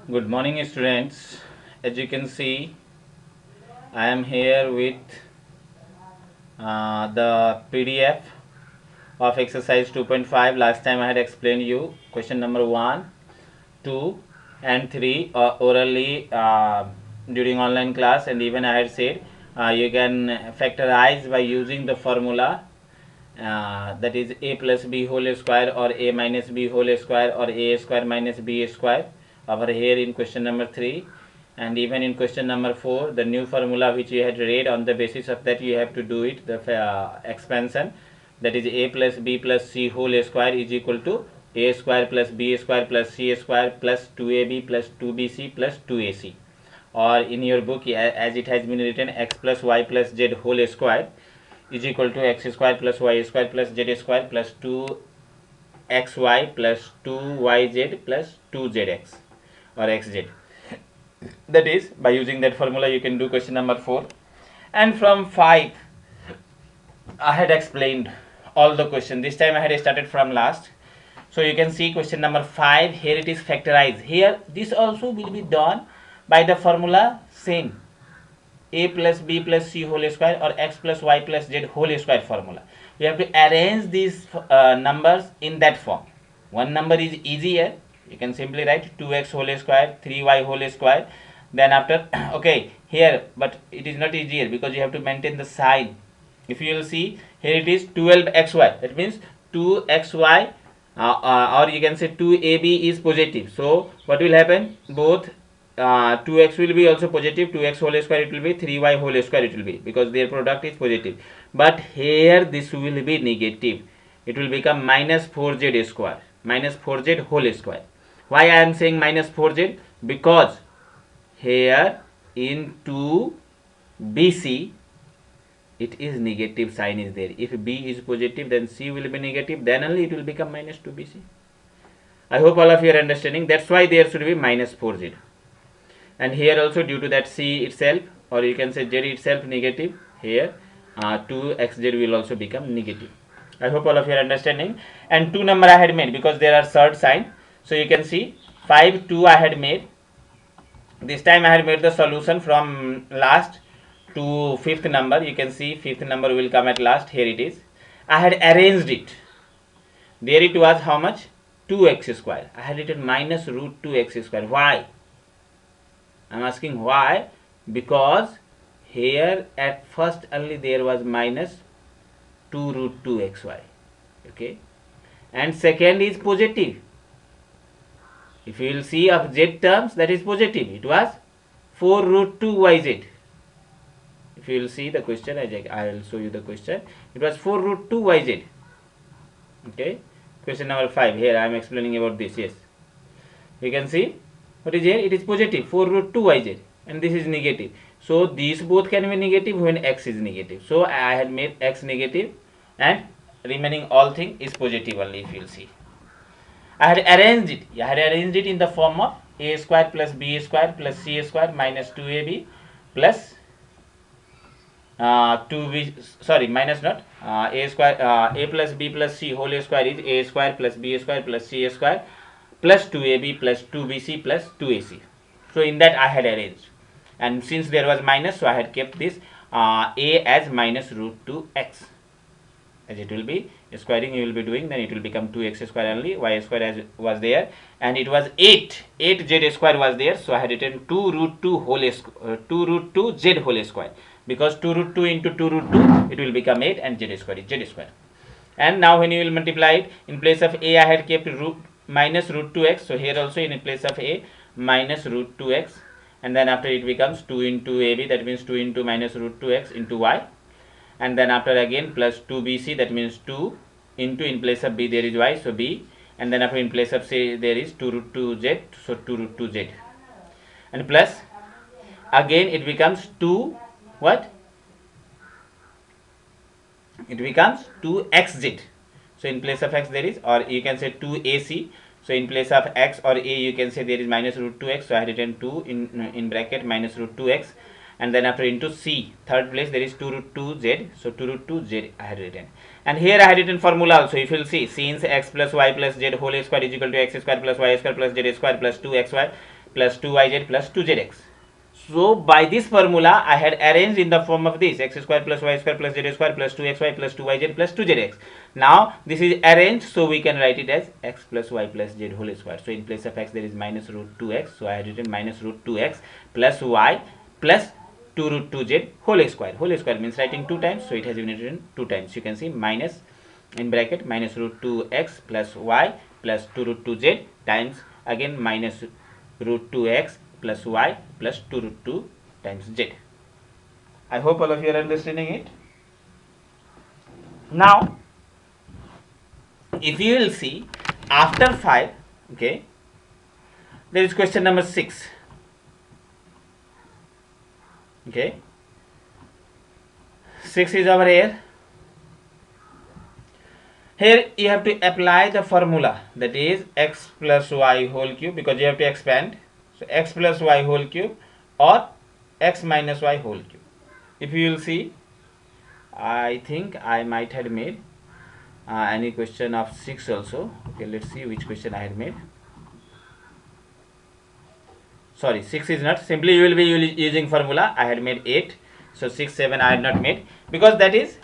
Good morning, students. As you can see, I am here with the PDF of exercise 2.5. Last time I had explained you question number 1, 2, and 3 orally during online class, and even I had said you can factorize by using the formula that is a plus b whole square or a minus b whole square or a square minus b square over here in question number 3, and even in question number 4 the new formula which you had read. On the basis of that you have to do it, the expansion, that is a plus b plus c whole square is equal to a square plus b square plus c square plus 2ab plus 2bc plus 2ac, or in your book as it has been written x plus y plus z whole square is equal to x square plus y square plus z square plus 2xy plus 2yz plus 2zx or xz. That is, by using that formula you can do question number 4. And from 5 I had explained all the question. This time I had started from last. So you can see question number 5, here it is factorized. Here this also will be done by the formula same, a plus b plus c whole square or x plus y plus z whole square formula. You have to arrange these numbers in that form. One number is easier, you can simply write 2x whole square, 3y whole square. Then after okay, here but it is not easier because you have to maintain the sign. If you will see, here it is 12xy, that means 2xy or you can say 2ab is positive. So what will happen, both 2x will be also positive, 2x whole square it will be, 3y whole square it will be, because their product is positive. But here this will be negative, it will become minus 4z square, minus 4z whole square. Why I am saying minus 4z? Because here in 2bc it is negative sign is there. If b is positive then c will be negative, then only it will become minus 2bc. I hope all of you are understanding. That's why there should be minus 4z. And here also, due to that c itself, or you can say z itself negative, here 2xz will also become negative. I hope all of you are understanding. And 2 number I had made because there are third sign. So you can see 5, 2 I had made. This time I had made the solution from last to fifth number. You can see fifth number will come at last. Here it is. I had arranged it. There it was how much? 2x square. I had written minus root 2x square. Why? I am asking why? Because here at first only there was minus 2 root 2 xy. Okay. And second is positive. If you will see of z terms, that is positive. It was 4 root 2 yz. If you will see the question, I will show you the question. It was 4 root 2 yz. Okay. Question number 5. Here I am explaining about this. Yes. You can see what is here? It is positive 4 root 2 yz, and this is negative. So these both can be negative when x is negative. So I had made x negative and remaining all thing is positive only. If you will see, I had arranged it. I had arranged it in the form of a square plus b square plus c square minus 2ab plus 2b, sorry, minus not a square, a plus b plus c whole square is a square plus b square plus c square plus 2ab plus 2bc plus 2ac. So in that I had arranged, and since there was minus, so I had kept this a as minus root 2x, as it will be squaring you will be doing, then it will become 2x square only, y square as was there, and it was 8z square was there. So I had written 2 root 2 whole 2 root 2 z whole square, because 2 root 2 into 2 root 2 it will become 8, and z square is z square. And now when you will multiply it, in place of a I had kept root minus root 2x. So here also in place of a minus root 2x, and then after it becomes 2 into ab, that means 2 into minus root 2x into y, and then after again plus 2bc, that means 2 into, in place of b there is y, so b, and then after in place of c there is 2 root 2z, so 2 root 2z, and plus again it becomes 2 what? It becomes 2xz. So in place of x there is, or you can say 2ac. So in place of x or a you can say there is minus root 2x. So I have written 2 in bracket minus root 2x, and then after into c, third place there is 2 root 2z. So 2 root 2z I had written. And here I had written formula also. If you will see, since x plus y plus z whole square is equal to x square plus y square plus z square plus 2xy, plus 2yz plus 2zx. So by this formula I had arranged in the form of this x square plus y square plus z square plus 2xy plus 2yz plus 2zx. Now this is arranged, so we can write it as x plus y plus z whole square. So in place of x there is minus root 2x, so I had written minus root 2x plus y plus 2 root 2z whole square. Whole square means writing 2 times, so it has been written 2 times. You can see minus in bracket minus root 2x plus y plus 2 root 2z times again minus root 2x plus y plus 2 root 2 times z. I hope all of you are understanding it. Now if you will see after 5, okay, there is question number 6. Okay, 6 is over here. Here you have to apply the formula, that is x plus y whole cube, because you have to expand. So x plus y whole cube or x minus y whole cube. If you will see, I think I might have made any question of 6 also. Okay, let's see which question I had made. Sorry, 6 is not. Simply you will be using formula. I had made 8. So 6, 7 I had not made, because that is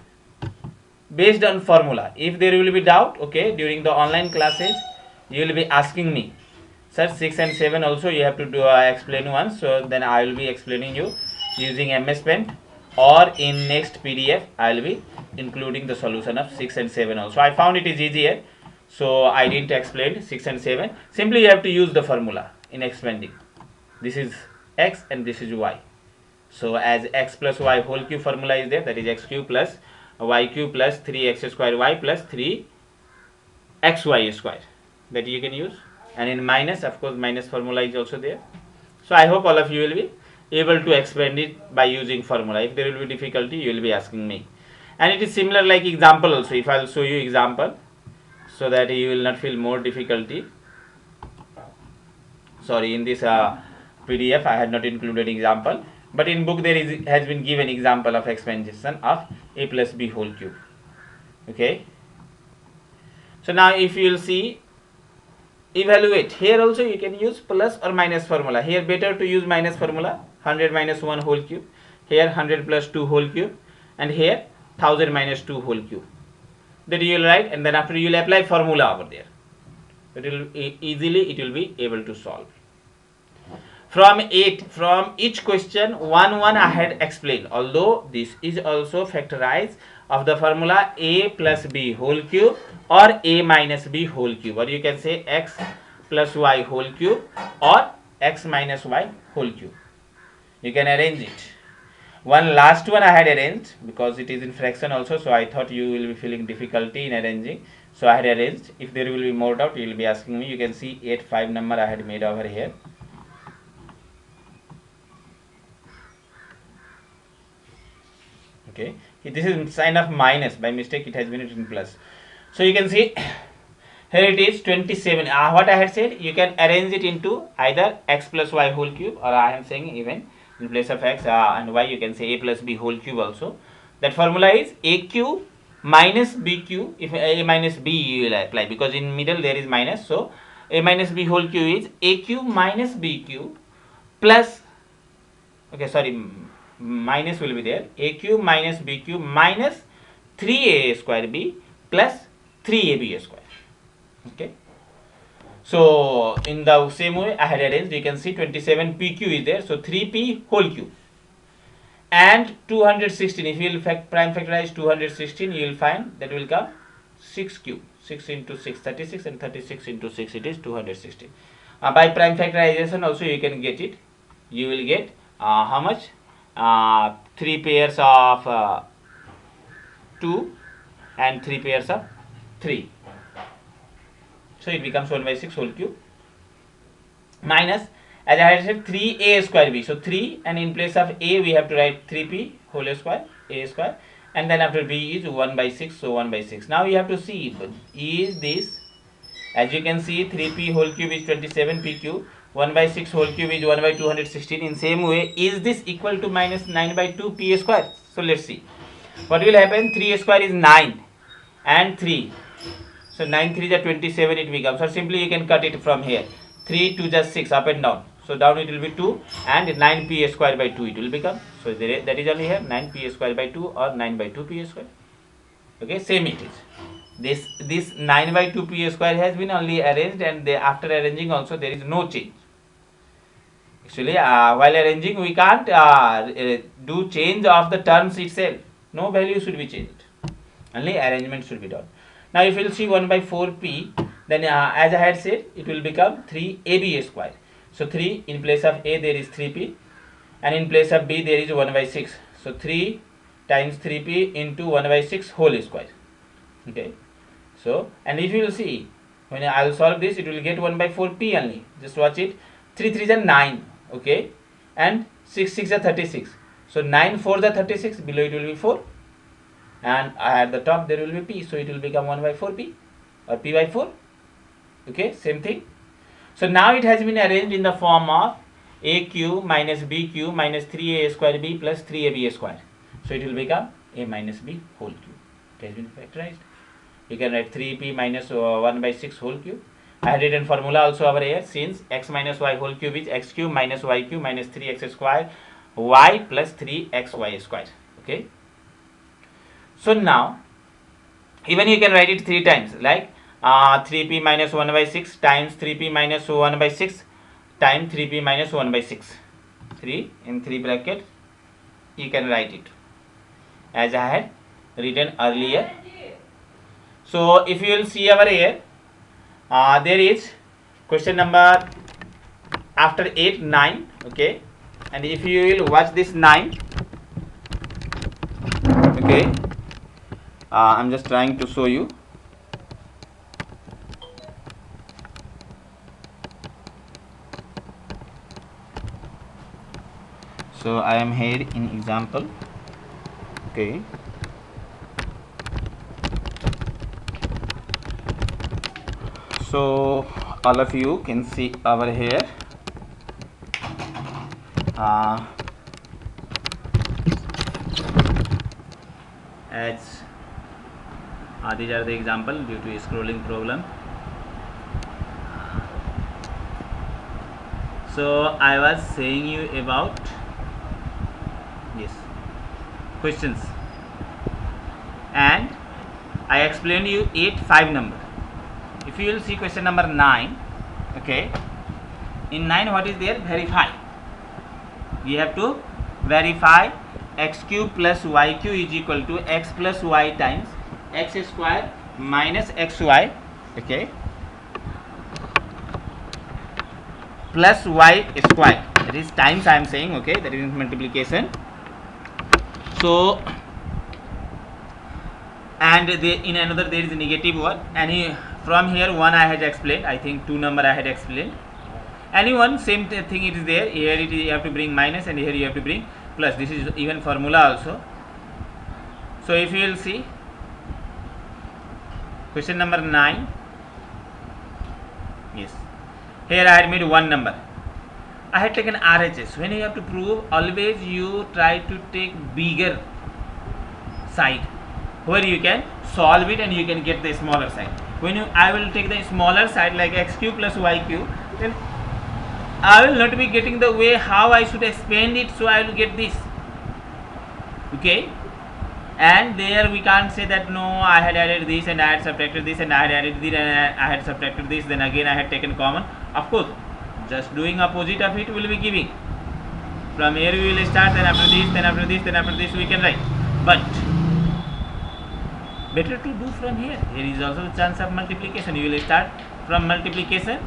based on formula. If there will be doubt, okay, during the online classes you will be asking me, sir, 6 and 7 also you have to do explain once. So then I will be explaining you using MS Paint, or in next PDF I will be including the solution of 6 and 7 also. I found it is easier, so I didn't explain 6 and 7. Simply you have to use the formula in expanding. This is x and this is y. So as x plus y whole cube formula is there, that is x cube plus y cube plus 3x square y plus 3xy square, that you can use. And in minus, of course, minus formula is also there. So I hope all of you will be able to expand it by using formula. If there will be difficulty, you will be asking me. And it is similar like example also. If I will show you example, so that you will not feel more difficulty. Sorry, in this PDF I had not included example, but in book there has been given example of expansion of a plus b whole cube. Okay. So now if you will see, evaluate, here also you can use plus or minus formula. Here better to use minus formula, 100 minus 1 whole cube, here 100 plus 2 whole cube, and here 1000 minus 2 whole cube. That you will write, and then after you will apply formula over there. It will easily it will be able to solve. From each question one I had explained, although this is also factorized of the formula a plus b whole cube or a minus b whole cube, or you can say x plus y whole cube or x minus y whole cube. You can arrange it. One last one I had arranged because it is in fraction also, so I thought you will be feeling difficulty in arranging, so I had arranged. If there will be more doubt, you will be asking me. You can see 8, 5 number I had made over here. Okay, this is sign of minus, by mistake it has been written plus. So you can see here it is 27. What I had said, you can arrange it into either x plus y whole cube, or I am saying even in place of x and y you can say a plus b whole cube also. That formula is a cube minus b cube. If a minus b you will apply, because in middle there is minus, so a minus b whole cube is a cube minus b cube plus, okay, sorry, minus will be there, a cube minus b cube minus 3a square b plus 3ab square. Okay, so in the same way I had arranged, you can see 27pq is there, so 3p whole cube and 216. If you will prime factorize 216, you will find that will come 6 cube, 6 into 6 36, and 36 into 6 it is 216. By prime factorization also you can get it. You will get how much? 3 pairs of 2 and 3 pairs of 3. So it becomes 1 by 6 whole cube minus, as I had said, 3a square b. So 3, and in place of a we have to write 3p whole square, a square, and then after b is 1 by 6, so 1 by 6. Now you have to see, is this, as you can see, 3p whole cube is 27p cube, 1 by 6 whole cube is 1 by 216. In same way, is this equal to minus 9 by 2 p square? So let's see. What will happen? 3 square is 9 and 3. So 9 3 is 27 it becomes. Or simply you can cut it from here. 3 2 just 6 up and down. So down it will be 2, and 9p square by 2 it will become. So that is only here 9p square by 2 or 9 by 2 p square. Okay, same it is. This 9 by 2 p square has been only arranged, and after arranging also there is no change. Actually, while arranging we can't do change of the terms itself. No value should be changed. Only arrangement should be done. Now if you will see 1 by 4p, then as I had said, it will become 3ab square. So 3 in place of a there is 3p, and in place of b there is 1 by 6. So 3 times 3p into 1 by 6 whole square. Okay. So, and if you will see, when I will solve this, it will get 1 by 4p only. Just watch it. 3 3s are 9. Okay. And 6 6 are 36. So 9 4 are 36. Below it will be 4. And at the top there will be p. So it will become 1 by 4p or p by 4. Okay. Same thing. So now it has been arranged in the form of aq minus bq minus 3a square b plus 3ab square. So it will become a minus b whole cube. It has been factorized. You can write 3p minus 1 by 6 whole cube. I had written formula also over here, since x minus y whole cube is x cube minus y cube minus 3x square y plus 3xy square. Okay. So now even you can write it 3 times, like 3p minus 1 by 6 times 3p minus 1 by 6 times 3p minus 1 by 6. 3 in 3 bracket you can write it as I had written earlier. So if you will see over here, there is question number after 8 9. Okay, and if you will watch this 9, okay, I'm just trying to show you. So I am here in example. Okay. So all of you can see over here, as these are the example due to scrolling problem. So I was saying you about questions, and I explained you 8 5 number. If you will see question number 9, okay, in 9 what is there? Verify. We have to verify x cube plus y cube is equal to x plus y times x square minus xy, okay, plus y square. That is times I am saying, okay, that is multiplication. So and in another there is a negative one, and from here 1 I had explained, I think 2 number I had explained. Anyone same thing it is there. Here it is, you have to bring minus, and here you have to bring plus. This is even formula also. So if you will see question number 9, yes, here I had made 1 number. I had taken RHS. When you have to prove, always you try to take bigger side, where you can solve it and you can get the smaller side. When I will take the smaller side, like x cube plus y cube, then I will not be getting the way how I should expand it, so I will get this. Okay, and there we can't say that no, I had added this and I had subtracted this and I had added this and I had subtracted this, then again I had taken common. Of course, just doing opposite of it will be giving. From here we will start, then after this, then after this, then after this we can write. But better to do from here. Here is also the chance of multiplication. You will start from multiplication,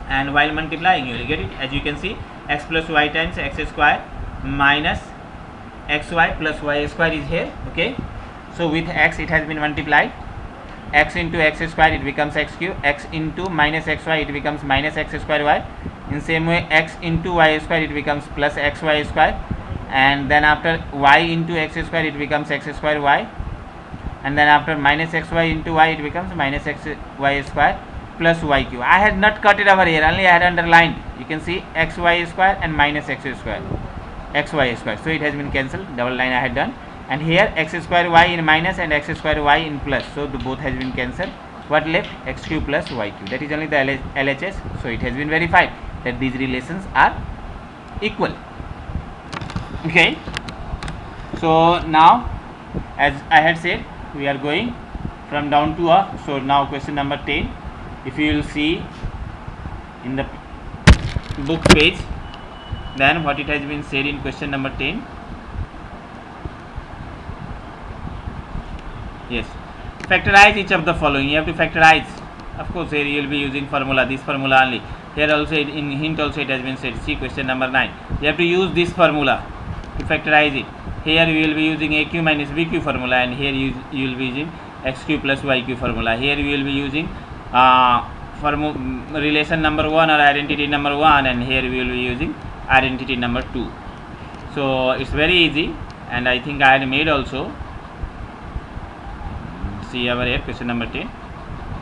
and while multiplying you will get it. As you can see, x plus y times x square minus xy plus y square is here. Okay, so with x it has been multiplied. X into x square it becomes x cube. X into minus xy it becomes minus x square y. In same way, x into y square it becomes plus xy square, and then after y into x square it becomes x square y, and then after minus xy into y it becomes minus xy square plus y cube. I had not cut it over here, only I had underlined. You can see xy square and minus x square, xy square. So it has been cancelled. Double line I had done, and here x square y in minus and x square y in plus. So the both has been cancelled. What left? X cube plus y cube. That is only the LHS. So it has been verified. that these relations are equal. Okay, so now as I had said, we are going from down to up. So now question number 10, if you will see in the book page, then what it has been said in question number 10. Yes, factorize each of the following. You have to factorize. Of course, here you will be using formula, this formula only. Here also in hint also it has been said. See question number 9. You have to use this formula to factorize it. Here we will be using AQ minus BQ formula, and here you will be using XQ plus YQ formula. Here we will be using relation number 1 or identity number 1, and here we will be using identity number 2. So it's very easy, and I think I had made also. See over here question number 10,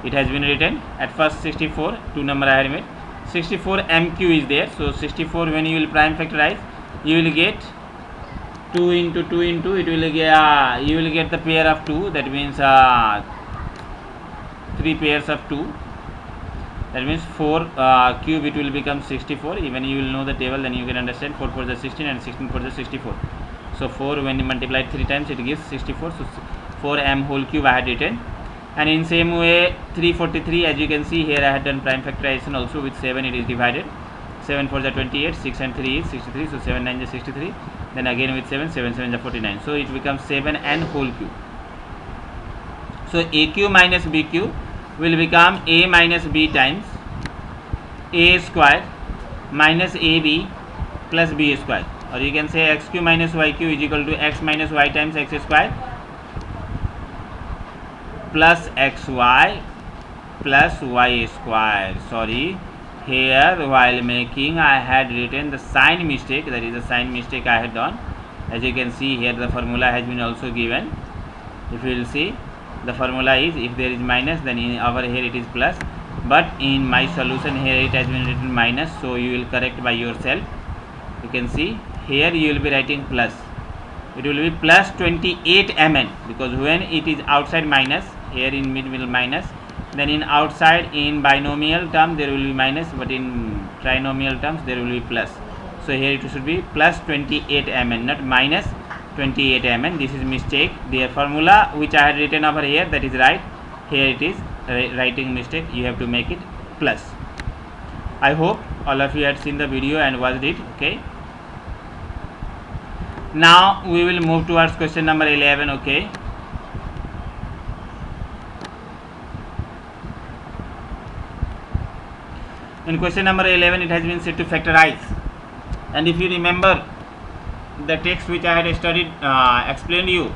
it has been written at first 64, 2 number I had made, 64 MQ is there. So 64, when you will prime factorize, you will get 2 into 2 into, it will get you will get the pair of 2, that means 3 pairs of 2, that means 4 cube, it will become 64. Even you will know the table, then you can understand. 4 for the 16 and 16 for the 64. So 4 when you multiply 3 times, it gives 64. So 4m whole cube I had written. And in same way 343, as you can see here, I had done prime factorization also. With 7 it is divided. 7 for the 28, 6 and 3 is 63, so 7 9 is 63. Then again with 7, 7 7 is 49. So it becomes 7n whole cube. So AQ minus BQ will become A minus B times A square minus AB plus B square, or you can say XQ minus YQ is equal to X minus Y times X square plus XY plus Y square. Sorry, here while making I had written the sign mistake, that is the sign mistake I had done. As you can see here, the formula has been also given. If you will see, the formula is, if there is minus, then in over here it is plus, but in my solution here it has been written minus, so you will correct by yourself. You can see here you will be writing plus, it will be plus 28 mn, because when it is outside minus, here in middle minus, then in outside in binomial term there will be minus, but in trinomial terms there will be plus. So here it should be plus 28 mn, not minus 28 mn. This is mistake. The formula which I had written over here, that is right. Here it is writing mistake. You have to make it plus. I hope all of you had seen the video and watched it. Okay. Now we will move towards question number 11. Okay. In question number 11, it has been said to factorize, and if you remember the text which I had studied, explained you,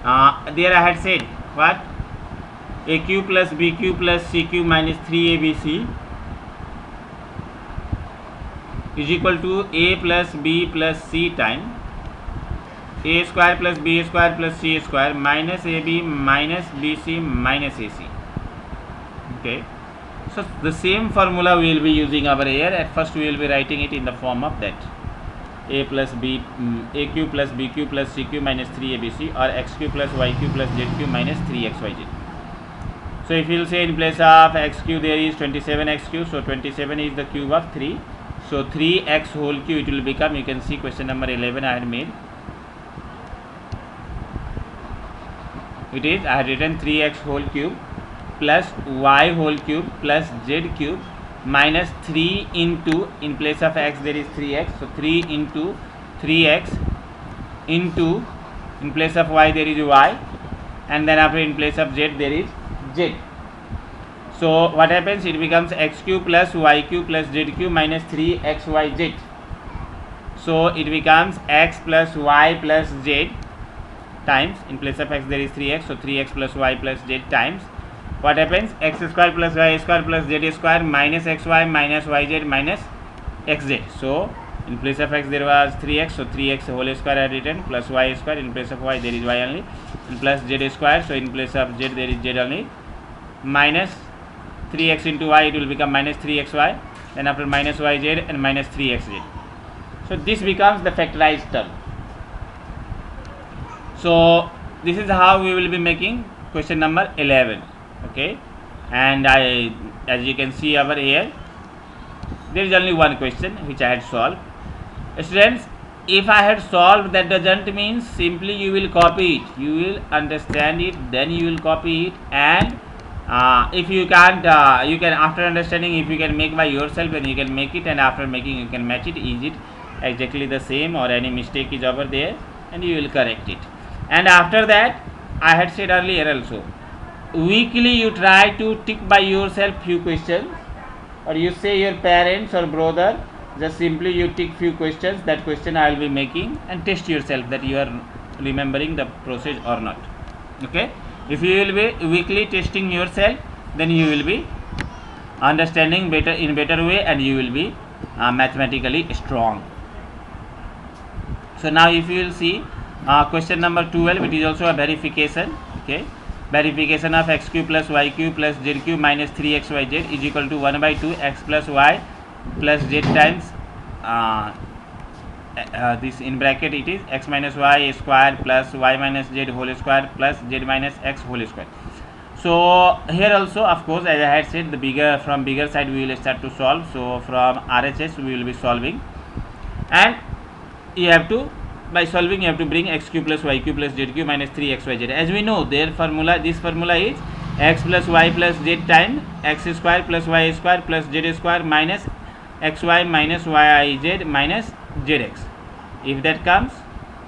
there I had said what? AQ plus BQ plus CQ minus 3ABC is equal to A plus B plus C times A square plus B square plus C square minus AB minus BC minus AC. Okay. So the same formula we will be using over here. At first we will be writing it in the form of that A plus B, AQ plus BQ plus CQ minus 3ABC, or XQ plus YQ plus ZQ minus 3XYZ. So if you will say in place of XQ there is 27XQ, so 27 is the cube of 3. So 3x whole cube it will become, you can see question number 11 I had made. It is, I had written 3x whole cube plus y whole cube plus z cube minus 3 into, in place of x there is 3x, so 3 into 3x into, in place of y there is y, and then after in place of z there is z. So what happens, it becomes xq plus yq plus zq minus 3xyz. So it becomes x plus y plus z times, in place of x there is 3x, so 3x plus y plus z times, what happens, x square plus y square plus z square minus xy minus yz minus xz. So in place of x there was 3x, so 3x whole square I written, plus y square, in place of y there is y only, and plus z square, so in place of z there is z only, minus 3x into y, it will become minus 3xy, then after minus yz and minus 3xz. So this becomes the factorized term. So this is how we will be making question number 11. Okay, and as you can see over here, There is only one question which I had solved. Students, if I had solved, that doesn't mean simply you will copy it. You will understand it, then you will copy it, and if you can't, you can, after understanding, if you can make by yourself, then you can make it, and after making you can match it. Is it exactly the same or any mistake is over there, and you will correct it. And after that, I had said earlier also, weekly you try to tick by yourself few questions, or you say your parents or brother, just simply you tick few questions, that question I will be making, and test yourself that you are remembering the process or not. Okay, if you will be weekly testing yourself, then you will be understanding better in better way, and you will be mathematically strong. So now if you will see question number 12, it is also a verification. Okay, verification of x cube plus y cube plus z cube minus 3xyz is equal to 1 by 2 x plus y plus z times this in bracket it is x minus y square plus y minus z whole square plus z minus x whole square. So here also, of course, as I had said, the bigger, from bigger side we will start to solve. So from RHS we will be solving, and you have to, by solving you have to bring x cube plus y cube plus z cube minus 3xyz. As we know, their formula, this formula is x plus y plus z times x square plus y square plus z square minus xy minus yz minus zx. If that comes,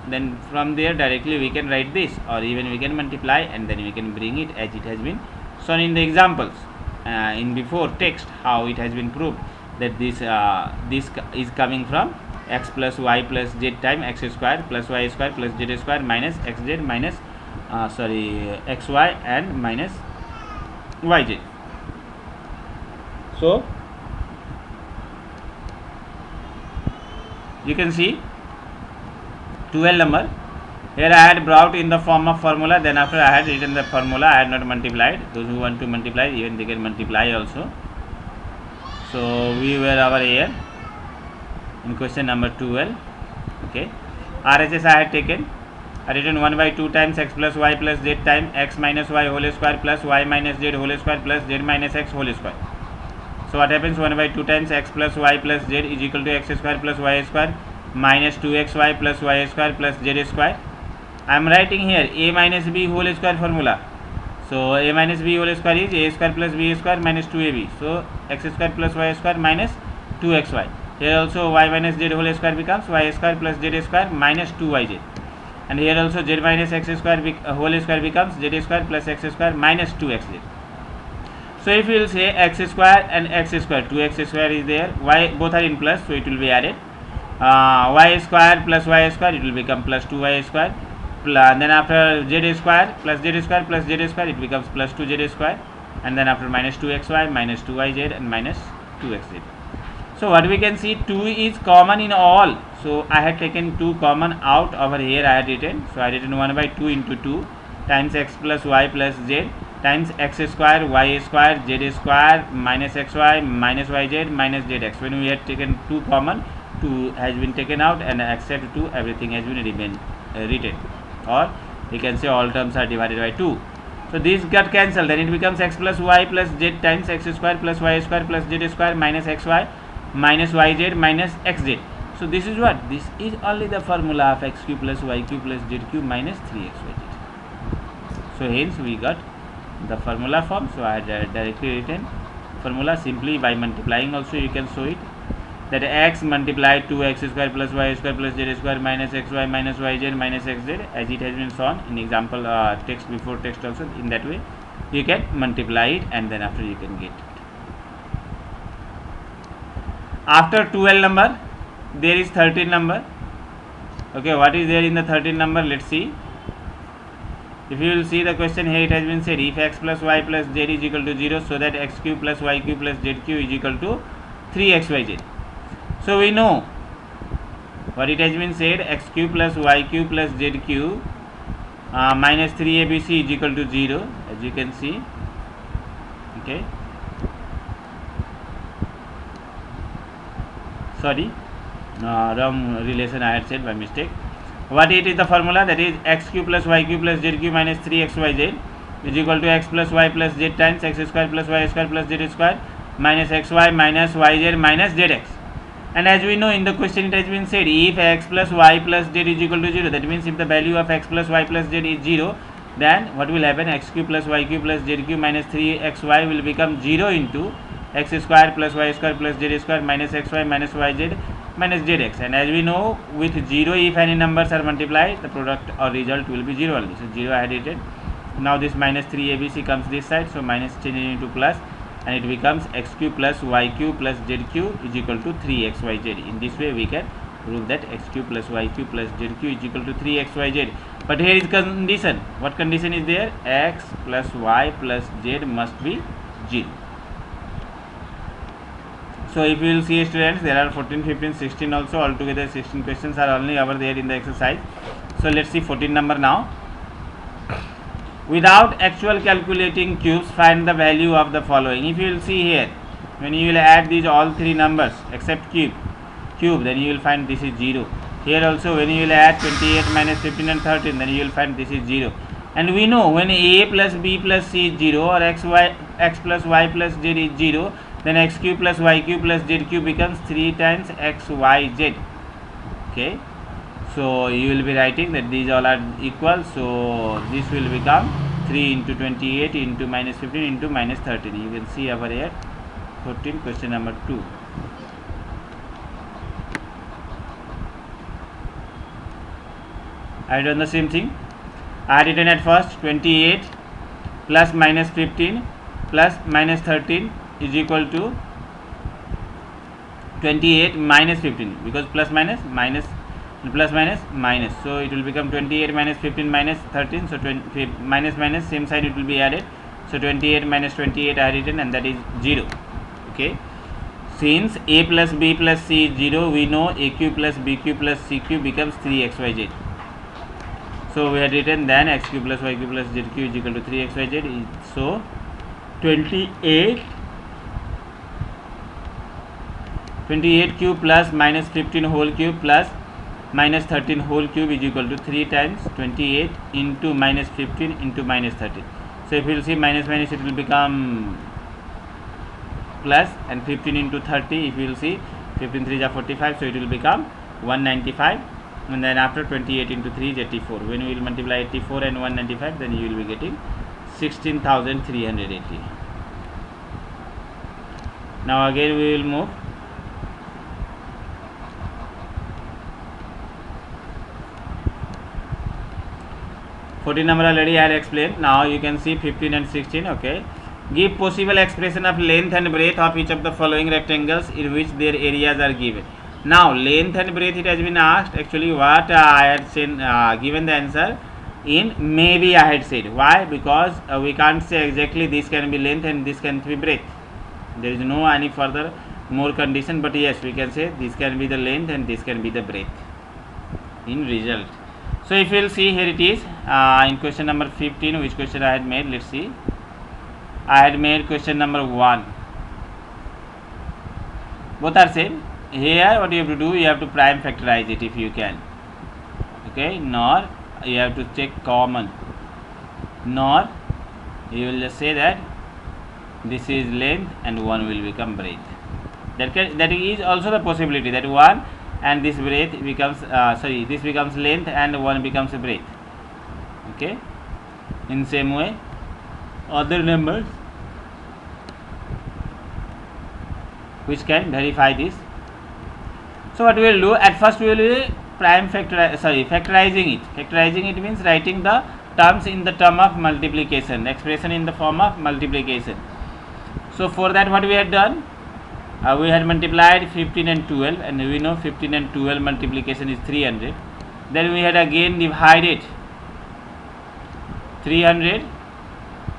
then from there directly we can write this, or even we can multiply and then we can bring it as it has been shown in the examples in before text, how it has been proved that this is coming from x plus y plus z times x square plus y square plus z square minus xz minus xy and minus yz. So you can see 12 number here I had brought in the form of formula, then after I had written the formula, I had not multiplied. Those who want to multiply, even they can multiply also. So we were over here in question number 12. Okay, RHS I had taken, I written 1 by 2 times x plus y plus z times x minus y whole square plus y minus z whole square plus z minus x whole square. So what happens, 1 by 2 times x plus y plus z is equal to x square plus y square minus 2xy plus y square plus z square. I am writing here a minus b whole square formula. So a minus b whole square is a square plus b square minus 2ab. So x square plus y square minus 2xy. Here also y minus z whole square becomes y square plus z square minus 2yz. And here also z minus x square whole square becomes z square plus x square minus 2xz. So if you will say x square and x square, 2x square is there, y both are in plus, so it will be added. Y square plus y square, it will become plus 2y square. Then after z square plus z square plus z square, it becomes plus 2z square. And then after minus 2xy minus 2yz and minus 2xz. So what we can see, 2 is common in all. So I had taken 2 common out over here. I had written. So I written 1 by 2 into 2 times x plus y plus z times x square y square z square minus xy minus yz minus zx. When we had taken 2 common, 2 has been taken out, and except 2 everything has been written, or we can say all terms are divided by 2. So this got cancelled, then it becomes x plus y plus z times x square plus y square plus z square minus xy minus yz minus xz. So this is what? This is only the formula of x cube plus y cube plus z cube minus 3xyz. So hence we got the formula form. So I had directly written formula. Simply by multiplying also you can show it, that x multiplied 2x square plus y square plus z square minus xy minus yz minus xz, as it has been shown in example text before text also. In that way you can multiply it, and then after you can get it. After 12 number there is 13 number. Okay, what is there in the 13 number? Let's see. If you will see the question here, it has been said if x plus y plus z is equal to 0, so that x cube plus y cube plus z cube is equal to 3xyz. So we know what it has been said, x cube plus y cube plus z cube minus 3abc is equal to 0, as you can see. Okay, sorry, wrong relation I had said by mistake. What it is the formula, that is x cube plus y cube plus z cube minus 3xyz is equal to x plus y plus z times x square plus y square plus z square minus xy minus yz minus zx. And as we know, in the question it has been said, if x plus y plus z is equal to 0, that means if the value of x plus y plus z is 0, then what will happen? X cube plus y cube plus z cube minus 3xy will become 0 into x square plus y square plus z square minus xy minus yz minus zx. And as we know, with 0, if any numbers are multiplied, the product or result will be 0 only. So 0 I had written. Now this minus 3abc comes this side, so minus changes into plus, and it becomes x cube plus y cube plus z cube is equal to 3xyz. In this way we can prove that x cube plus y cube plus z cube is equal to 3xyz. But here is condition. What condition is there? X plus y plus z must be 0. So if you will see, students, there are 14, 15, 16 also, altogether 16 questions are only over there in the exercise. So let's see 14 number now. Without actual calculating cubes, find the value of the following. If you will see here, when you will add these all three numbers except cube, then you will find this is 0. Here also, when you will add 28 minus 15 and 13, then you will find this is 0. And we know when a plus b plus c is 0, or x plus y plus z is 0, then x cube plus y cube plus z cube becomes 3 times x y z. Okay. So you will be writing that these all are equal, so this will become 3 into 28 into minus 15 into minus 13. You can see over here 14, question number 2. I have done the same thing. I had written at first 28 plus minus 15 plus minus 13 is equal to 28 minus 15, because plus minus minus plus minus minus, so it will become 28 minus 15 minus 13, so 20 minus minus same side it will be added, so 28 minus 28 I written, and that is 0. Okay, since a plus b plus c is 0, we know a cube plus b cube plus c cube becomes 3xyz. So we had written then x cube plus y cube plus z cube is equal to 3xyz. So 28 cube plus minus 15 whole cube plus minus 13 whole cube is equal to 3 times 28 into minus 15 into minus 13. So if you will see minus minus, it will become plus, and 15 into 30, if you will see 15 3 is 45, so it will become 195, and then after 28 into 3 is 84. When we will multiply 84 and 195, then you will be getting 16,380. Now again we will move. Fourteen number already I had explained. Now you can see 15 and 16. Okay, give possible expression of length and breadth of each of the following rectangles in which their areas are given. Now length and breadth, it has been asked. Actually what I had said, given the answer in maybe I had said. Why? Because we can't say exactly this can be length and this can be breadth. There is no any further more condition, but yes, we can say this can be the length and this can be the breadth in result. So if you will see, here it is in question number 15. Which question I had made? Let's see. I had made question number 1. Both are same. Here what you have to do, you have to prime factorize it if you can. Okay, nor you have to check common, nor you will just say that this is length and 1 will become breadth. That is also the possibility that 1 and this breadth becomes this becomes length and 1 becomes breadth. Okay, in same way other numbers which can verify this. So what we will do, at first we will be factorizing it. Factorizing it means writing the terms in the term of multiplication, expression in the form of multiplication. So for that what we had done, we had multiplied 15 and 12, and we know 15 and 12 multiplication is 300. Then we had again divided 300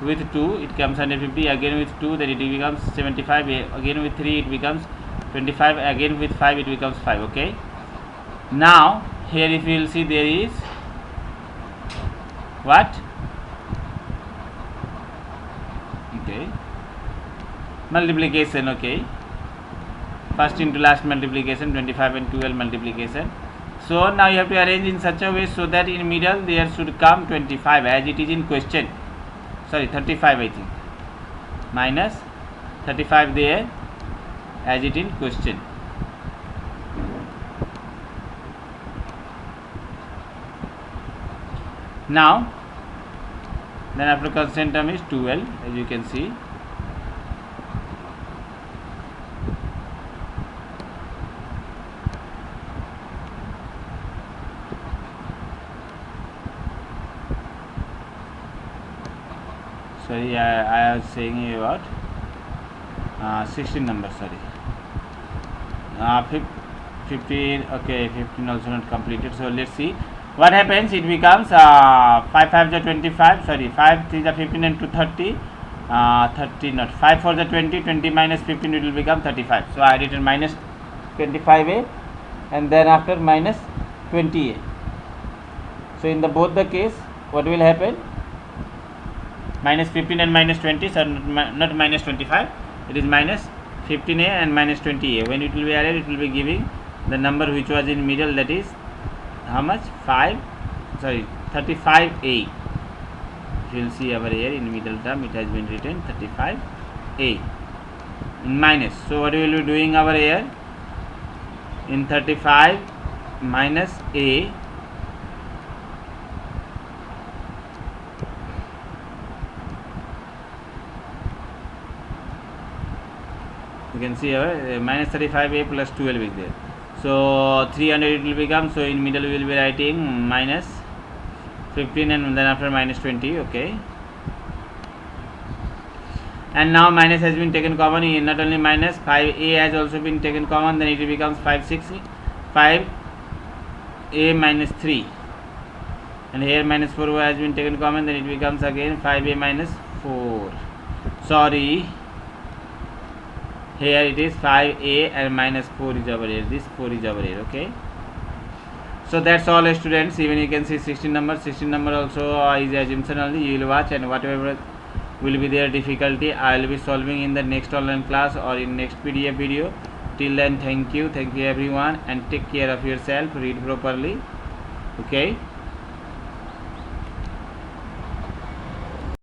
with 2, it comes 150, again with 2, then it becomes 75, again with 3 it becomes 25, again with 5 it becomes 5. Okay, now here if you will see, there is what? Okay, multiplication. Okay, first into last multiplication, 25 and 12 multiplication. So now you have to arrange in such a way so that in middle there should come 25 as it is in question, 35 I think, minus 35 there as it in question. Now then after constant term is 12, as you can see. Sorry, I was saying about 16 numbers, sorry. 15, okay, 15 also not completed. So let's see what happens. It becomes 5 5 is 25, sorry, 5 3 is 15 and 2 30, 30 not 5 4 is 20, 20 minus 15 it will become 35. So I written minus 25a and then after minus 20a. So in the both the case, what will happen? Minus 15 and minus 20, so not minus 25, it is minus 15a and minus 20a. When it will be added, it will be giving the number which was in middle, that is how much? 35a. You will see over here in middle term it has been written 35a in minus. So what we will be doing over here, in 35 minus a, you can see here minus 35a plus 12 is there. So 300 it will become. So in middle we will be writing minus 15 and then after minus 20. Okay. And now minus has been taken common. Not only minus, 5a has also been taken common. Then it becomes 5a minus 3. And here minus 4 has been taken common. Then it becomes again 5a minus 4. Sorry. Here it is 5a and minus 4 is over here. This 4 is over here. Okay. So that's all, students. Even you can see 16 number. 16 number also is assumption only. You will watch, and whatever will be their difficulty, I will be solving in the next online class or in next PDF video. Till then, thank you everyone, and take care of yourself. Read properly. Okay.